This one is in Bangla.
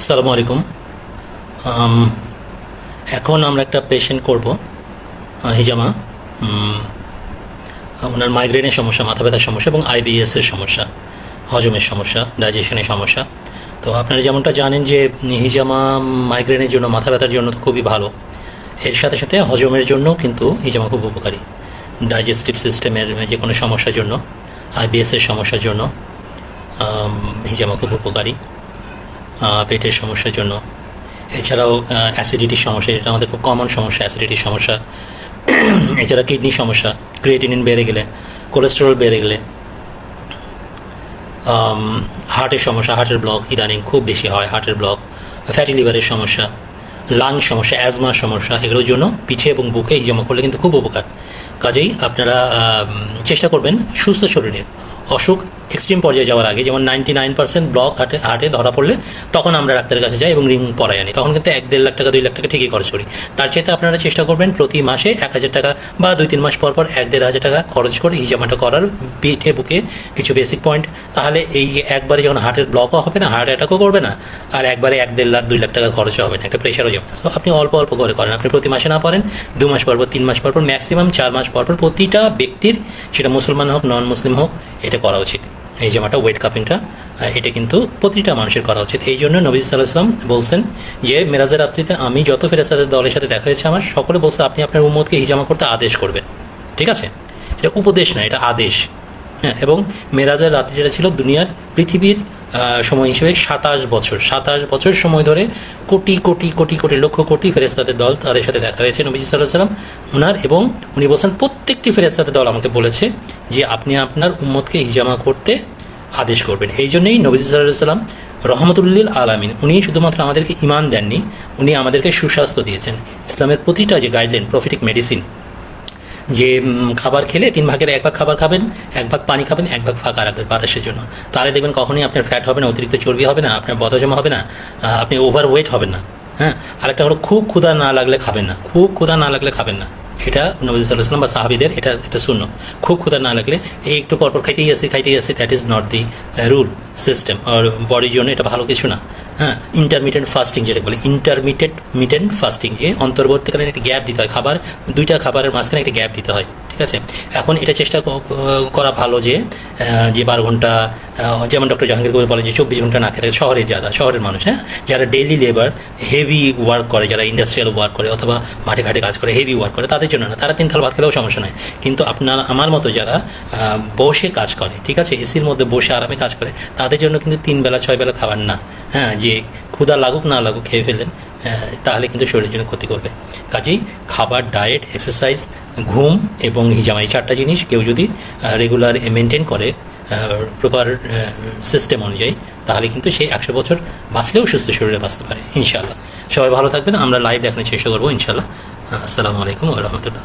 আসসালামু আলাইকুম। আম, এখন আমরা একটা পেশেন্ট করব, হিজামা। উম, ওনার মাইগ্রেনের সমস্যা, মাথা ব্যথার সমস্যা এবং আইবিএসের সমস্যা, হজমের সমস্যা, ডাইজেশনের সমস্যা। তো আপনারা যেমনটা জানেন যে হিজামা মাইগ্রেনের জন্য, মাথা ব্যথার জন্য তো খুবই ভালো। এর সাথে সাথে হজমের জন্য কিন্তু হিজামা খুব উপকারী। ডাইজেস্টিভ সিস্টেমের যে কোনো সমস্যার জন্য, আইবিএসের সমস্যার জন্য হিজামা খুব উপকারী। পেটের সমস্যার জন্য, এছাড়াও অ্যাসিডিটির সমস্যা, এটা আমাদের খুব কমন সমস্যা, অ্যাসিডিটির সমস্যা। এছাড়া কিডনির সমস্যা, ক্রিয়েটিনিন বেড়ে গেলে, কোলেস্টেরল বেড়ে গেলে, হার্টের সমস্যা, হার্টের ব্লক ইদানিং খুব বেশি হয়, হার্টের ব্লক, ফ্যাটি লিভারের সমস্যা, লাং সমস্যা, অ্যাজমার সমস্যা, এগুলোর জন্য পিঠে এবং বুকে হিজামা করলে কিন্তু খুব উপকার। কাজেই আপনারা চেষ্টা করবেন সুস্থ শরীরে, অসুখ এক্সট্রিম পর্যায়ে যাওয়ার আগে, যেমন 99% ব্লক হার্টে ধরা পড়লে তখন আমরা ডাক্তারের কাছে যাই এবং রিং পরাই আনি। তখন কিন্তু 1-1.5 লাখ টাকা, 2 লাখ টাকা ঠিকই খরচ করি। তার চাইতে আপনারা চেষ্টা করবেন প্রতি মাসে 1,000 টাকা বা 2-3 মাস পর পর 1-1.5 হাজার টাকা খরচ করে হিজামাটা করার, পিঠে বুকে কিছু বেসিক পয়েন্ট। তাহলে এই একবারে যখন হার্টের ব্লকও হবে না, হার্ট অ্যাটাকও করবে না, আর একবারে 1-1.5 লাখ, 2 লাখ টাকা খরচও হবে না, একটা প্রেশারও যাবে না। সো আপনি অল্প অল্প করে করেন। আপনি প্রতি মাসে না পারেন 2 মাস পর পর, 3 মাস পর পর, ম্যাক্সিমাম 4 মাস পর পর প্রতিটা ব্যক্তির, সেটা মুসলমান হোক নন মুসলিম হোক, এটা করা উচিত। এই জামাটা, ওয়েট কাপিংটা, এটা কিন্তু প্রতিটা মানুষের করা উচিত। এই জন্য নবী সাল্লাল্লাহু আলাইহি ওয়াসাল্লাম বলছেন যে মেরাজের রাত্রিতে আমি যত ফেরেশতাদের দলের সাথে দেখা হয়েছে আমার, সকলে বলছে আপনি আপনার উম্মতকে হিজামা করতে আদেশ করবেন। ঠিক আছে, এটা উপদেশ না, এটা আদেশ। হ্যাঁ, এবং মেরাজের রাত্রি যেটা ছিল দুনিয়ার, পৃথিবীর সময় হিসেবে 27 বছর সময় ধরে কোটি কোটি কোটি কোটি লক্ষ কোটি ফেরেশতাদের দল তাদের সাথে দেখা হয়েছে নবী সাল্লাল্লাহু আলাইহি ওয়াসাল্লাম ওনার। এবং উনি বলছেন প্রত্যেকটি ফেরেশতাদের দল আমাকে বলেছে যে আপনি আপনার উম্মতকে হিজামা করতে আদেশ করবেন। এই জন্যই নবী সাল্লাল্লাহু আলাইহি ওয়াসাল্লাম রহমতুল্লিল আলামিন, উনি শুধুমাত্র আমাদেরকে ঈমান দেননি, উনি আমাদেরকে সুস্বাস্থ্য দিয়েছেন। ইসলামের প্রতিটা যে গাইডলাইন, প্রফিটিক মেডিসিন, যে খাবার খেলে 3 ভাগের 1 ভাগ খাবার খাবেন, 1 ভাগ পানি খাবেন, 1 ভাগ ফাঁকা রাখবেন বাতাসের জন্য, তাহলে দেখবেন কখনোই আপনার ফ্যাট হবে না, অতিরিক্ত চর্বি হবে না, আপনার বদহজম হবে না, আপনি ওভারওয়েট হবেন না। হ্যাঁ, আরেকটা হলো খুব ক্ষুধা না লাগলে খাবেন না, খুব ক্ষুধা না লাগলে খাবেন না। এটা নবী সাল্লাল্লাহু আলাইহি ওয়াসাল্লাম বা সাহাবীদের এটা সুন্নত। খুব ক্ষুধা না লাগলে এই একটু পরপর খাইতেই আছে, that is not the rule system, আর বডির জন্য এটা ভালো কিছু না। হ্যাঁ, ইন্টারমিটেন্ট ফাস্টিং যেটা বলে, ইন্টারমিটেন্ট ফাস্টিং, যে অন্তর্বর্তীকালীন একটা গ্যাপ দিতে হয়, দুইটা খাবারের মাঝখানে একটা গ্যাপ দিতে হয়। ঠিক আছে, এখন এটা চেষ্টা করা ভালো যে 12 ঘন্টা, যেমন ডক্টর জাহাঙ্গীর কবির বলে যে 24 ঘন্টা না খেতে থাকে। শহরের মানুষ, হ্যাঁ, যারা ডেইলি লেবার, হেভি ওয়ার্ক করে, যারা ইন্ডাস্ট্রিয়াল ওয়ার্ক করে অথবা মাঠে ঘাটে কাজ করে, হেভি ওয়ার্ক করে, তাদের জন্য না, তারা 3 থাল ভাত খেলেও সমস্যা নাই। কিন্তু আমার মতো যারা বসে কাজ করে, ঠিক আছে, এসির মধ্যে বসে আরামে কাজ করে, তাদের জন্য কিন্তু 3 বেলা 6 বেলা খাবার না। হ্যাঁ, যে ক্ষুধা লাগুক না লাগুক খেয়ে ফেলেন, তাহলে কিন্তু শরীরের জন্য ক্ষতি করবে। কাজেই খাবার, ডায়েট, এক্সারসাইজ, ঘুম এবং হিজামা, এই 4টা জিনিস কেউ যদি রেগুলার মেনটেন করে প্রপার সিস্টেম অনুযায়ী, তাহলে কিন্তু সেই 100 বছর বাঁচলেও সুস্থ শরীরে বাঁচতে পারে ইনশাআল্লাহ। সবাই ভালো থাকবেন, আমরা লাইভ দেখানোর চেষ্টা করবো ইনশাআল্লাহ। আসসালামু আলাইকুম ওয়া রাহমাতুল্লাহ।